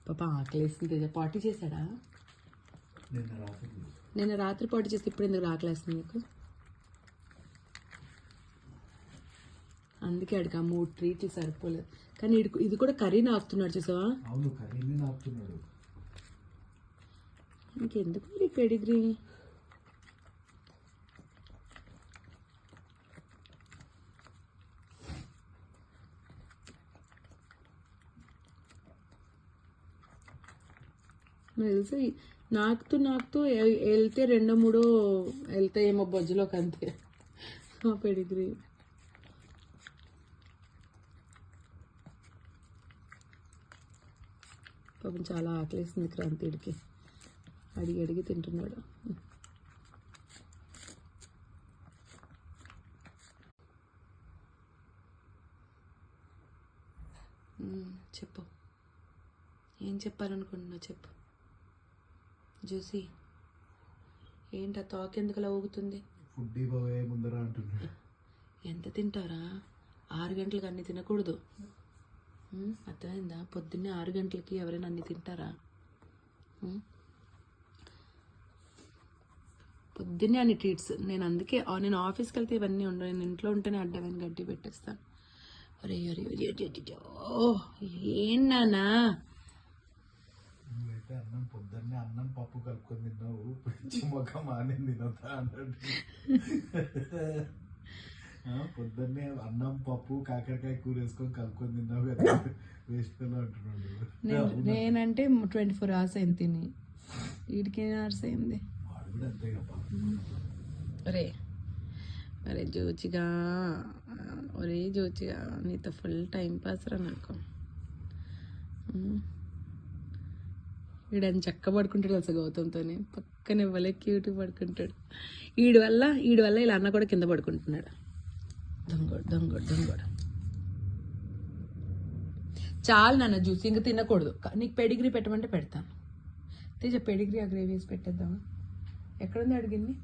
పాప ఆకలేస్తుంది తేజ. పార్టీ చేశాడా? నిన్న రాత్రి పార్టీ చేస్తే ఇప్పుడు ఎందుకు ఆకలేస్తుంది నీకు? అందుకే అడిగా 3 ట్రీట్లు సరిపోలేదు. కానీ ఇది కూడా కర్రీ నాకుతున్నాడు చూసావా? అవును, కర్రీని నాకుతున్నాడు. ఇంకెందుకు ఈ పెడిగ్రీ? తెలిసి నాకుతూ వెళ్తే 2-3 వెళ్తాయేమో బొజ్జులోకి, అంతే ఆ పెడిగ్రీ. పాపం చాలా ఆకలేస్తుంది క్రాంతిడికి. అడిగి తింటున్నాడు. చెప్పు, ఏం చెప్పాలనుకుంటున్నావు చెప్పు. జూసీ, ఏంటి ఆ తోక ఎందుకు అలా ఊగుతుంది? ఫుడ్ ఇవ్వవే ముందర అంటున్నాడు. ఎంత తింటారా? 6 గంటలకు అన్ని తినకూడదు, అర్థమైందా? పొద్దున్నే 6 గంటలకి ఎవరైనా అన్ని తింటారా? పొద్దున్నే అన్ని ట్రీట్స్. నేను ఆఫీస్కి వెళ్తే ఇవన్నీ ఉండవు. నేను ఇంట్లో ఉంటేనే అడ్డమైన గడ్డి పెట్టేస్తాను. అరే ఏంటన్నా అన్నం పొద్దున్నే అన్నం పప్పు కలుపుకొని తిన్నావు, పిచ్చి ముఖం ఆనే తినొద్దా అన్నాడు. పొద్దున్నే అన్నం పప్పు కాకరకాయ కూర వేసుకొని కలుపుకొని తిన్నావు కదా, వేస్ట్ పిల్ల అంటున్నాడు. నేనంటే 24 hours అయింది తిని, వీడికి 8 hours అయింది. వాడు కూడా అంతే కదా. అరే జోచిగా, జోచిగా నీతో ఫుల్ టైం పాస్ రా నాకు. వీడని చక్క పడుకుంటాడు అసలు గౌతమ్తోనే, పక్కన ఇవ్వలే క్యూట్ పడుకుంటాడు. వీడి వల్ల ఇలా అన్న కూడా కింద పడుకుంటున్నాడు. దొంగోడు. చాలు నాన్న జ్యూస్, ఇంక తినకూడదు. నీకు పెడిగ్రీ పెట్టమంటే పెడతాను. తేజ పెడిగ్రీ ఆ గ్రేవీ వేసి పెట్టేద్దామా? ఎక్కడుంది అడిగింది?